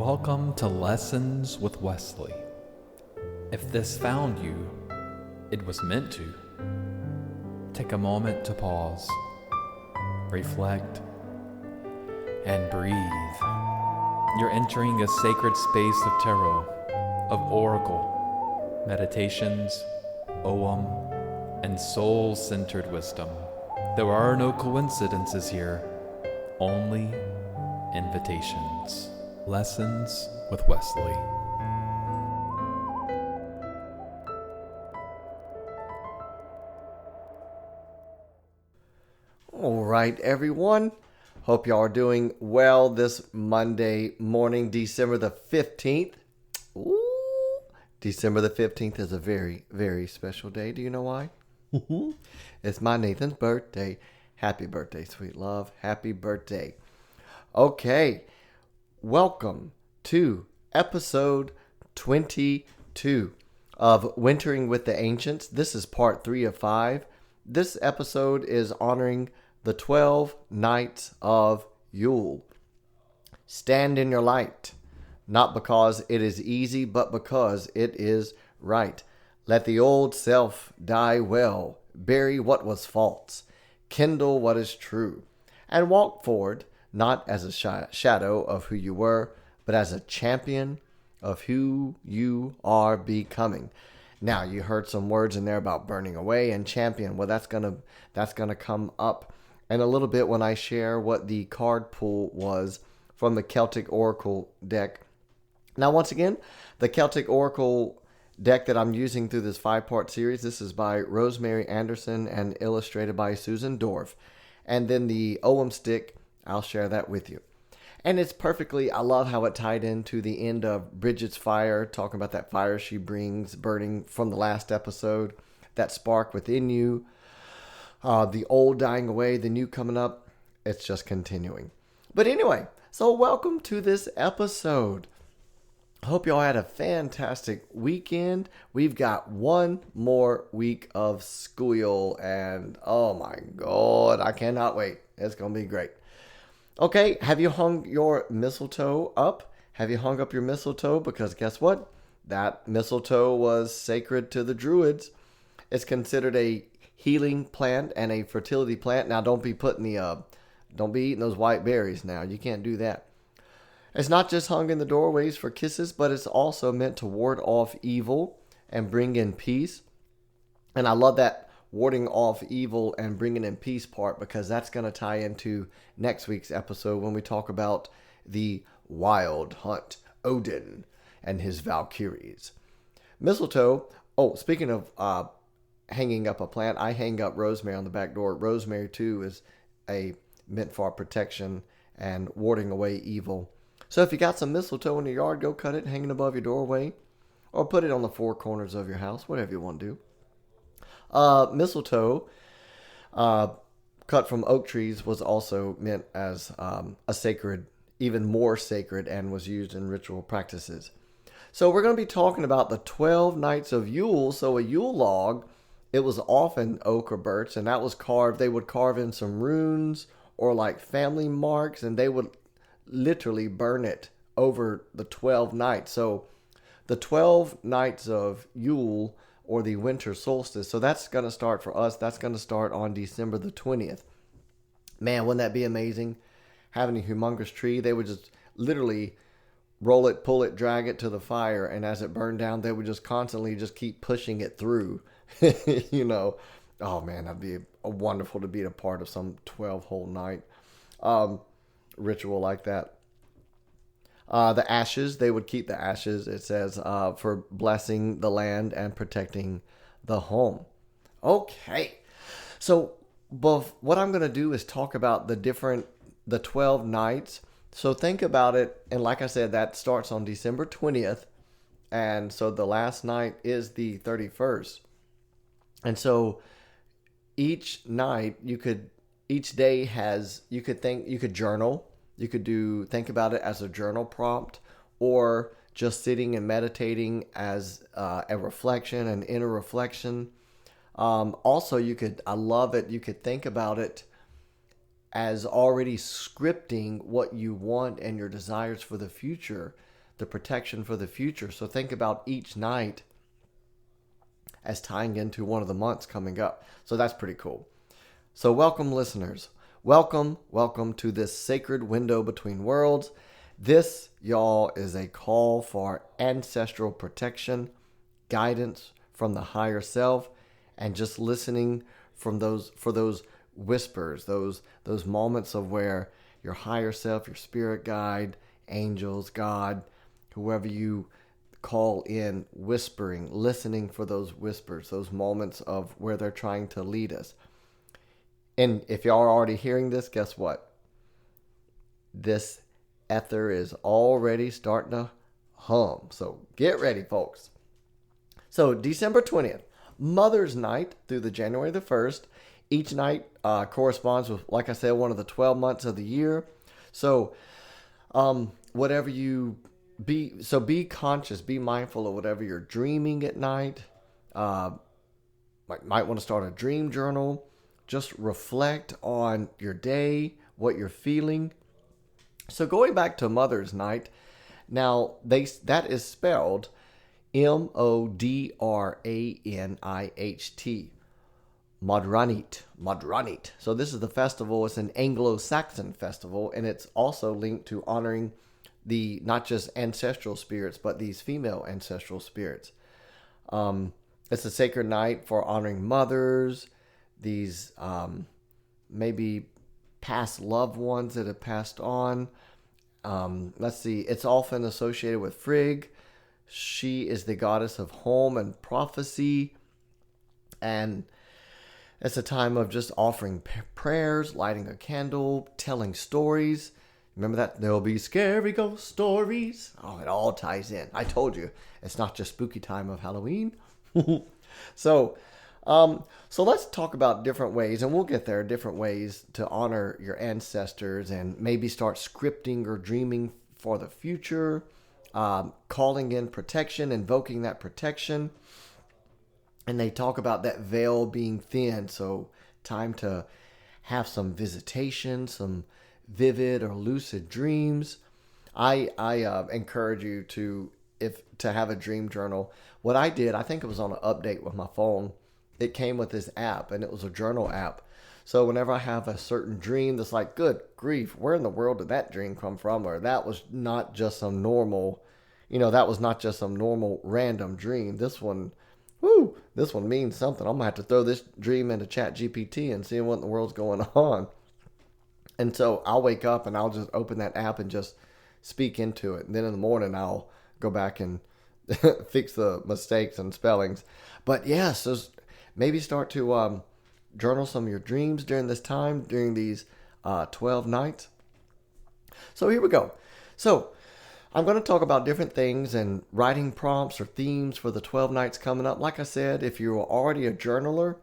Welcome to Lessons with Wesley. If this found you, it was meant to. Take a moment to pause, reflect, and breathe. You're entering a sacred space of tarot, of oracle, meditations, ogham, and soul-centered wisdom. There are no coincidences here, only invitations. Lessons with Wesley. All right, everyone. Hope y'all are doing well this Monday morning, December the 15th. Ooh, December the 15th is a very, very special day. Do you know why? It's my Nathan's birthday. Happy birthday, sweet love. Happy birthday. Okay, welcome to episode 22 of Wintering with the Ancients. This is part 3 of 5. This episode is honoring the 12 nights of Yule. Stand in your light, not because it is easy, but because it is right. Let the old self die well, bury what was false, kindle what is true, and walk forward, not as a shadow of who you were, but as a champion of who you are becoming. Now, you heard some words in there about burning away and champion. Well, that's gonna come up in a little bit when I share what the card pull was from the Celtic Oracle deck. Now, once again, the Celtic Oracle deck that I'm using through this 5-part series, this is by Rosemary Anderson and illustrated by Susan Dorff. And then the Ogham stick, I'll share that with you. And it's perfectly, I love how it tied into the end of Brigid's fire, talking about that fire she brings, burning from the last episode, that spark within you, the old dying away, the new coming up. It's just continuing. But anyway, so welcome to this episode. Hope y'all had a fantastic weekend. We've got one more week of school, and oh my God, I cannot wait. It's going to be great. Okay, have you hung your mistletoe up? Have you hung up your mistletoe? Because guess what? That mistletoe was sacred to the Druids. It's considered a healing plant and a fertility plant. Now, don't be eating those white berries now. You can't do that. It's not just hung in the doorways for kisses, but it's also meant to ward off evil and bring in peace. And I love that warding off evil and bringing in peace part, because that's going to tie into next week's episode when we talk about the wild hunt, Odin and his Valkyries. Mistletoe. Oh, speaking of hanging up a plant, I hang up rosemary on the back door. Rosemary too is meant for protection and warding away evil. So if you got some mistletoe in your yard, go cut it, hang it above your doorway, or put it on the four corners of your house, whatever you want to do. Mistletoe, cut from oak trees, was also meant as a sacred, even more sacred, and was used in ritual practices. So we're going to be talking about the 12 nights of Yule. So a Yule log, it was often oak or birch, and that was carved. They would carve in some runes or like family marks, and they would literally burn it over the 12 nights. So the 12 nights of Yule, or the winter solstice. So that's going to start for us. That's going to start on December the 20th. Man, wouldn't that be amazing? Having a humongous tree, they would just literally roll it, pull it, drag it to the fire. And as it burned down, they would just constantly just keep pushing it through. You know, oh man, that'd be wonderful to be a part of some 12 whole night ritual like that. The ashes, they would keep the ashes, it says, for blessing the land and protecting the home. Okay, so what I'm going to do is talk about the 12 nights. So think about it, and like I said, that starts on December 20th, and so the last night is the 31st. And so each night, you could journal. You could think about it as a journal prompt, or just sitting and meditating as a reflection, an inner reflection. Also, I love it, you could think about it as already scripting what you want and your desires for the future. the protection for the future. So think about each night as tying into one of the months coming up. So that's pretty cool. So welcome, listeners. Welcome to this sacred window between worlds. This, y'all, is a call for ancestral protection, guidance from the higher self, and just listening for those whispers, those moments of where your higher self, your spirit guide, angels, God, whoever you call in, whispering, listening for those whispers, those moments of where they're trying to lead us. And if y'all are already hearing this, guess what? This ether is already starting to hum. So get ready, folks. So December 20th, Mother's Night through the January the 1st. Each night corresponds with, like I said, one of the 12 months of the year. So whatever you be conscious, be mindful of whatever you're dreaming at night. Might want to start a dream journal. Just reflect on your day, what you're feeling. So going back to Mother's Night, now that is spelled Modranit. Modranit. So this is the festival. It's an Anglo-Saxon festival, and it's also linked to honoring the not just ancestral spirits, but these female ancestral spirits. It's a sacred night for honoring mothers, these maybe past loved ones that have passed on. Let's see. It's often associated with Frigg. She is the goddess of home and prophecy, and it's a time of just offering prayers, lighting a candle, telling stories. Remember that? There'll be scary ghost stories. Oh, it all ties in. I told you, it's not just spooky time of Halloween. So let's talk about different ways, and we'll get there, different ways to honor your ancestors and maybe start scripting or dreaming for the future, calling in protection, invoking that protection. And they talk about that veil being thin, so time to have some visitation, some vivid or lucid dreams. I encourage you to have a dream journal. What I did, I think it was on an update with my phone. It came with this app, and it was a journal app. So whenever I have a certain dream that's like, good grief, where in the world did that dream come from? Or that was not just some normal, random dream. This one means something. I'm going to have to throw this dream into ChatGPT and see what in the world's going on. And so I'll wake up and I'll just open that app and just speak into it. And then in the morning, I'll go back and fix the mistakes and spellings. But yeah, so maybe start to journal some of your dreams during this time, during these 12 nights. So here we go. So I'm going to talk about different things and writing prompts or themes for the 12 nights coming up. Like I said, if you're already a journaler,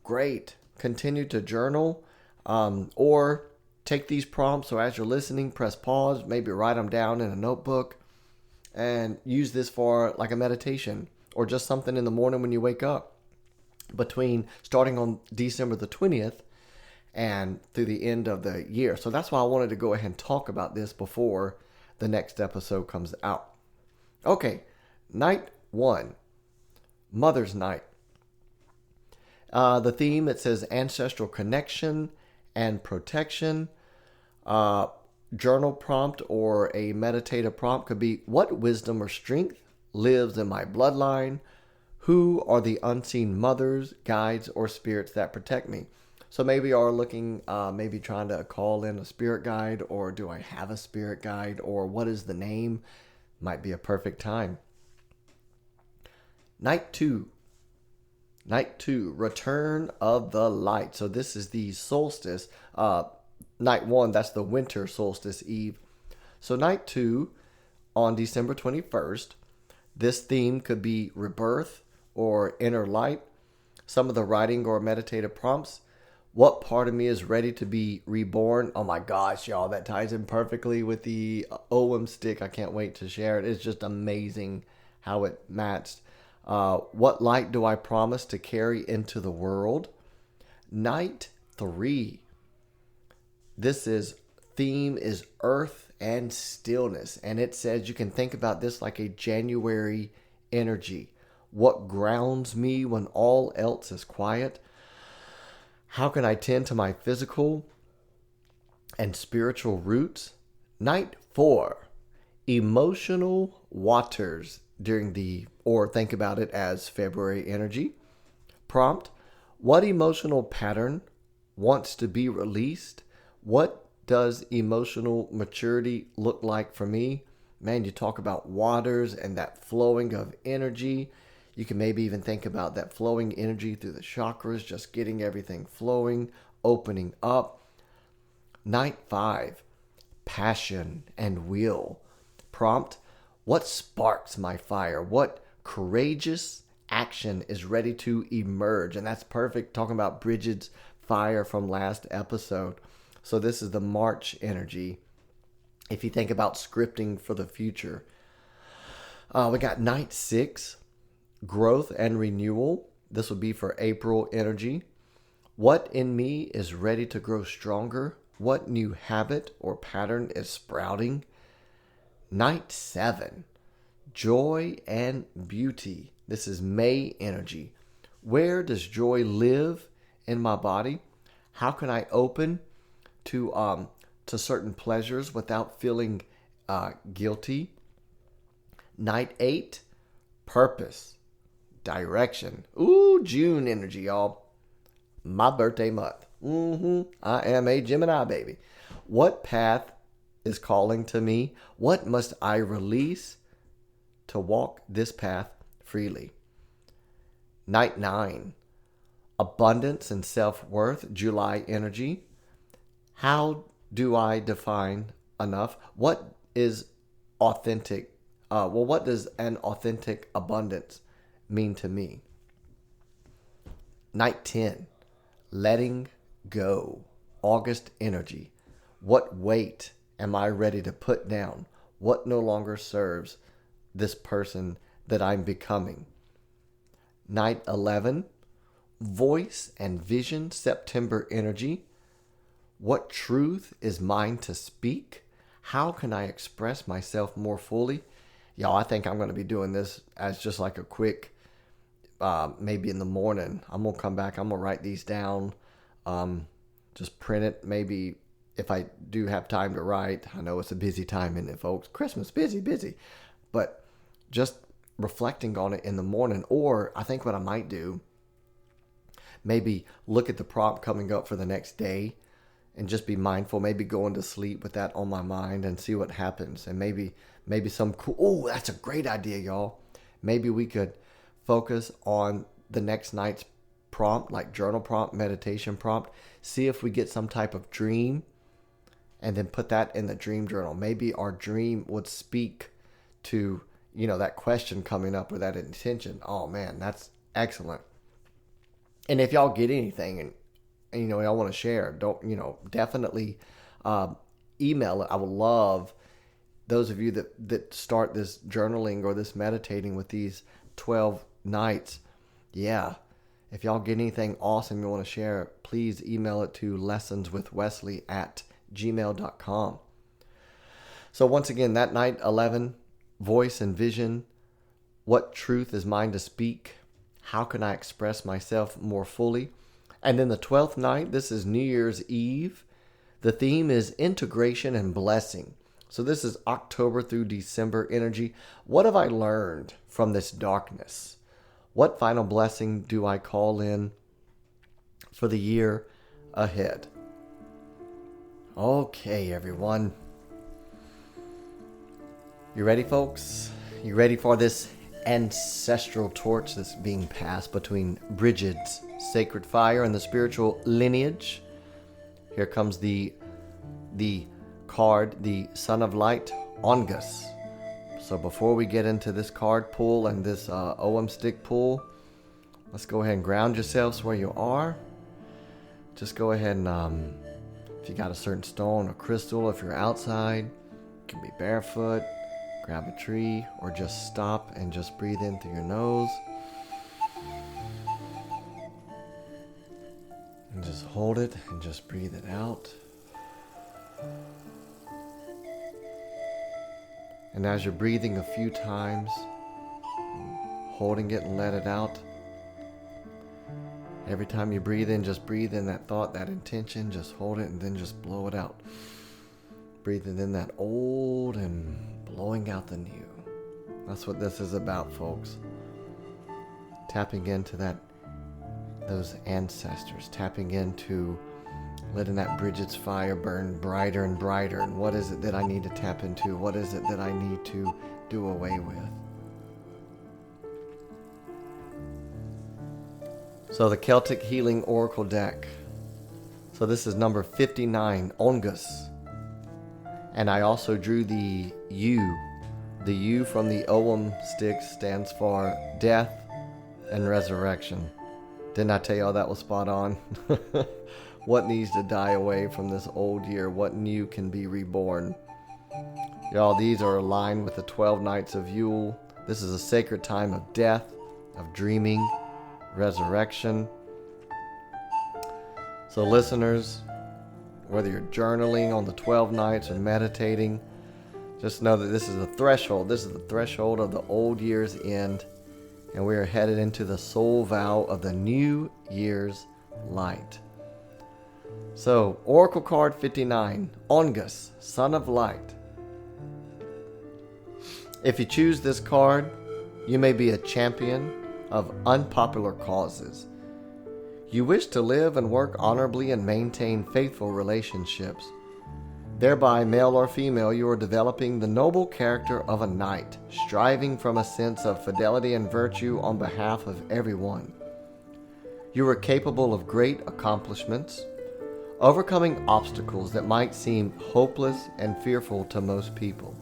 great. Continue to journal, or take these prompts. So as you're listening, press pause, maybe write them down in a notebook and use this for like a meditation or just something in the morning when you wake up between starting on December the 20th and through the end of the year. So that's why I wanted to go ahead and talk about this before the next episode comes out. Okay, night 1, Mother's Night. The theme, it says ancestral connection and protection. Journal prompt or a meditative prompt could be, what wisdom or strength lives in my bloodline? Who are the unseen mothers, guides, or spirits that protect me? So maybe you are looking, maybe trying to call in a spirit guide, or do I have a spirit guide, or what is the name? Might be a perfect time. Night 2, Return of the Light. So this is the solstice. Night 1, that's the winter solstice eve. So night 2, on December 21st, this theme could be rebirth or inner light. Some of the writing or meditative prompts. What part of me is ready to be reborn? Oh my gosh, y'all, that ties in perfectly with the OM stick. I can't wait to share it. It's just amazing how it matched. What light do I promise to carry into the world? Night 3. This theme is earth and stillness. And it says you can think about this like a January energy. What grounds me when all else is quiet? How can I tend to my physical and spiritual roots? Night 4, emotional waters during or think about it as February energy. Prompt, what emotional pattern wants to be released? What does emotional maturity look like for me? Man, you talk about waters and that flowing of energy. You can maybe even think about that flowing energy through the chakras, just getting everything flowing, opening up. Night 5, passion and will. Prompt, what sparks my fire? What courageous action is ready to emerge? And that's perfect, talking about Brigid's fire from last episode. So this is the March energy. If you think about scripting for the future, we got night 6, growth and renewal. This would be for April energy. What in me is ready to grow stronger? What new habit or pattern is sprouting? Night 7, joy and beauty. This is May energy. Where does joy live in my body? How can I open to certain pleasures without feeling guilty? Night 8, purpose, direction. Ooh, June energy, y'all. My birthday month. I am a Gemini baby. What path is calling to me? What must I release to walk this path freely? Night 9, abundance and self-worth, July energy. How do I define enough? What is authentic? What does an authentic abundance mean to me? Night 10, letting go, August energy. What weight am I ready to put down? What no longer serves this person that I'm becoming? Night 11, voice and vision, September energy. What truth is mine to speak? How can I express myself more fully? Y'all, I think I'm going to be doing this as just like a quick, maybe in the morning. I'm going to come back. I'm going to write these down. Just print it. Maybe if I do have time to write. I know it's a busy time, isn't it, folks? Christmas, busy. But just reflecting on it in the morning. Or I think what I might do, maybe look at the prompt coming up for the next day and just be mindful, maybe going to sleep with that on my mind and see what happens. And maybe some cool, oh, that's a great idea, y'all. Maybe we could focus on the next night's prompt, like journal prompt, meditation prompt, see if we get some type of dream and then put that in the dream journal. Maybe our dream would speak to, that question coming up or that intention. Oh man, that's excellent. And if y'all get anything and y'all want to share, definitely email it. I would love those of you that start this journaling or this meditating with these 12 nights. Yeah. If y'all get anything awesome you want to share, please email it to lessonswithwesley@gmail.com. So once again, that night 11, voice and vision. What truth is mine to speak? How can I express myself more fully? And then the 12th night, this is New Year's Eve. The theme is integration and blessing. So this is October through December energy. What have I learned from this darkness? What final blessing do I call in for the year ahead? Okay, everyone. You ready, folks? You ready for this ancestral torch that's being passed between Brigid's sacred fire and the spiritual lineage? Here comes the card, the Son of Light, Ongus. So before we get into this card pull and this OM stick pull, let's go ahead and ground yourselves where you are. Just go ahead and, if you got a certain stone or crystal, if you're outside, you can be barefoot, grab a tree, or just stop and just breathe in through your nose. And just hold it and just breathe it out. And as you're breathing a few times, holding it and let it out. Every time you breathe in, just breathe in that thought, that intention, just hold it and then just blow it out. Breathing in that old and blowing out the new. That's what this is about, folks. Tapping into those ancestors, tapping into letting that Brigid's fire burn brighter and brighter. And what is it that I need to tap into? What is it that I need to do away with? So the Celtic Healing Oracle deck. So this is number 59, Ongus. And I also drew the U. The U from the Ogham stick stands for death and resurrection. Didn't I tell y'all that was spot on? What needs to die away from this old year? What new can be reborn? Y'all, these are aligned with the 12 nights of Yule. This is a sacred time of death, of dreaming, resurrection. So listeners, whether you're journaling on the 12 nights or meditating, just know that this is the threshold. This is the threshold of the old year's end, and we are headed into the soul vow of the new year's light. So, Oracle card 59, Ongus, Son of Light. If you choose this card, you may be a champion of unpopular causes. You wish to live and work honorably and maintain faithful relationships. Thereby, male or female, you are developing the noble character of a knight, striving from a sense of fidelity and virtue on behalf of everyone. You are capable of great accomplishments, overcoming obstacles that might seem hopeless and fearful to most people.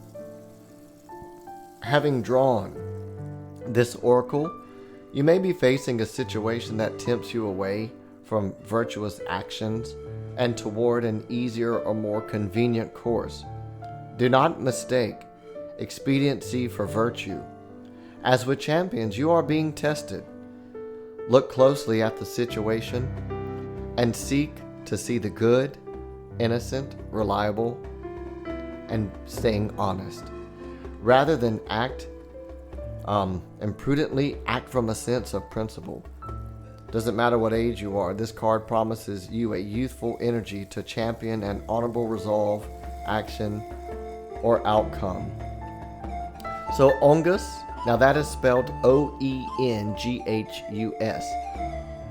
Having drawn this oracle, you may be facing a situation that tempts you away from virtuous actions and toward an easier or more convenient course. Do not mistake expediency for virtue. As with champions, you are being tested. Look closely at the situation and seek to see the good, innocent, reliable, and staying honest. Rather than act imprudently, act from a sense of principle. Doesn't matter what age you are, this card promises you a youthful energy to champion an honorable resolve, action, or outcome. So Ongus, now that is spelled O-E-N-G-H-U-S.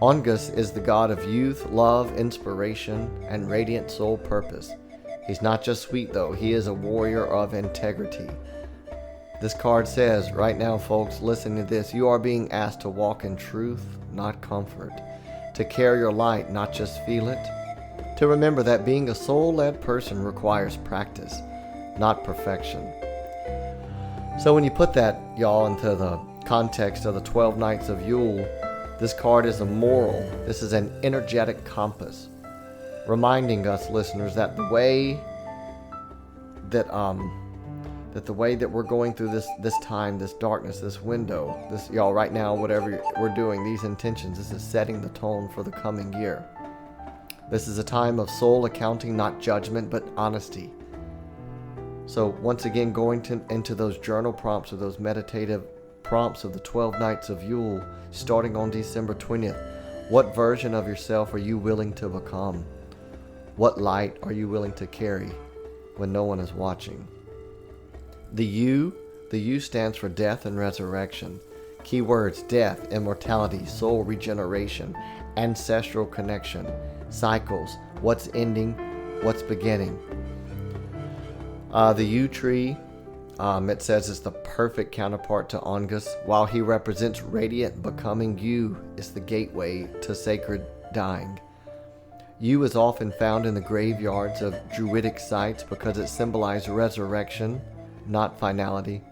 Ongus is the god of youth, love, inspiration, and radiant soul purpose. He's not just sweet though, he is a warrior of integrity. This card says, right now folks, listen to this, you are being asked to walk in truth, not comfort, to carry your light, not just feel it, to remember that being a soul-led person requires practice, not perfection. So when you put that, y'all, into the context of the 12 nights of Yule, this card is a moral, this is an energetic compass, reminding us listeners that the way that the way that we're going through this time, this darkness, this window, this, y'all, right now, whatever we're doing, these intentions, this is setting the tone for the coming year. This is a time of soul accounting, not judgment, but honesty. So once again, going into those journal prompts or those meditative prompts of the 12 nights of Yule, starting on December 20th, what version of yourself are you willing to become? What light are you willing to carry when no one is watching? The U stands for death and resurrection. Keywords: death, immortality, soul regeneration, ancestral connection, cycles, what's ending, what's beginning. The U tree, it says it's the perfect counterpart to Ongus. While he represents radiant becoming, U is the gateway to sacred dying. U is often found in the graveyards of druidic sites because it symbolizes resurrection, not finality.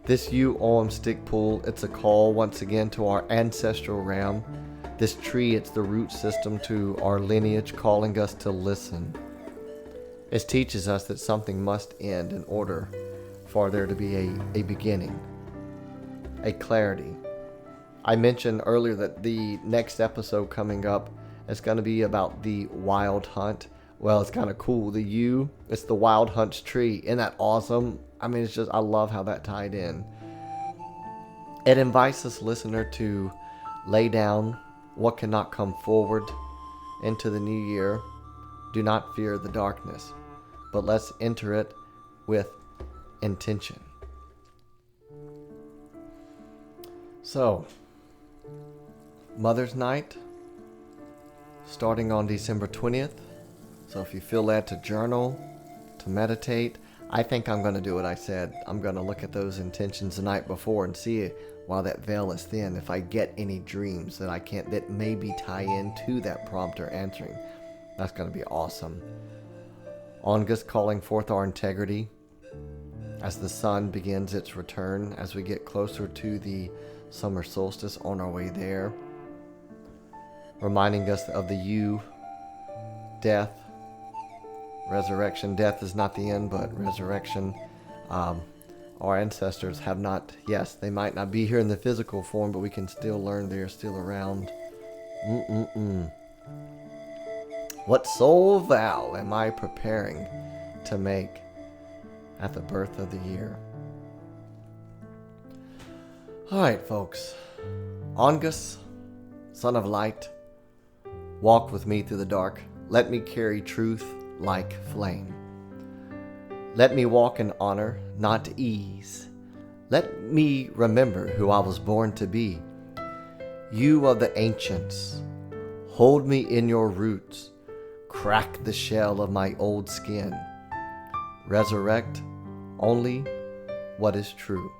This Ogham stick pull, it's a call once again to our ancestral realm. This tree, it's the root system to our lineage, calling us to listen. It teaches us that something must end in order for there to be a beginning, a clarity. I mentioned earlier that the next episode coming up is going to be about the wild hunt. Well, it's kind of cool. The U, it's the wild hunt's tree. Isn't that awesome? I mean, it's just, I love how that tied in. It invites this listener to lay down what cannot come forward into the new year. Do not fear the darkness, but let's enter it with intention. So, Mother's Night, starting on December 20th. So if you feel led to journal, to meditate, I think I'm going to do what I said. I'm going to look at those intentions the night before and see while that veil is thin if I get any dreams that maybe tie into that prompt or answering. That's going to be awesome. August calling forth our integrity as the sun begins its return, as we get closer to the summer solstice on our way there. Reminding us of the Yule, death, resurrection. Death is not the end, but resurrection. Our ancestors have not, yes, they might not be here in the physical form, but we can still learn they are still around. What soul vow am I preparing to make at the birth of the year? All right, folks. August, son of light, walk with me through the dark. Let me carry truth like flame. Let me walk in honor, not ease. Let me remember who I was born to be. You of the ancients, hold me in your roots. Crack the shell of my old skin. Resurrect only what is true.